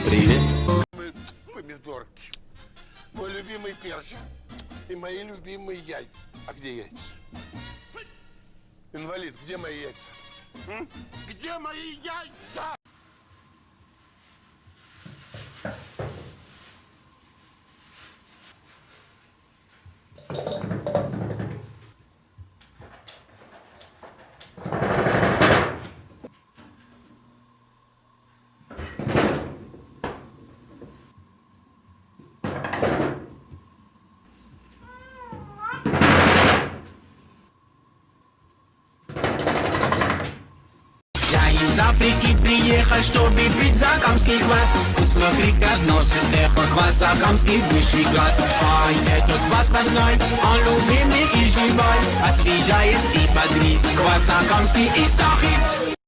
Привет. Помидорки. Мой любимый перчик и мои любимые яйца. А где яйца? Инвалид, где мои яйца? М? Где мои яйца? Я из Африки приехал, чтобы бить за камский хвост. Посмотри, разносит эхо хвоста, камский высший класс. Ай, этот хвост родной, он любимый и живой, освежает и бодрит. Хвоста камский и хит.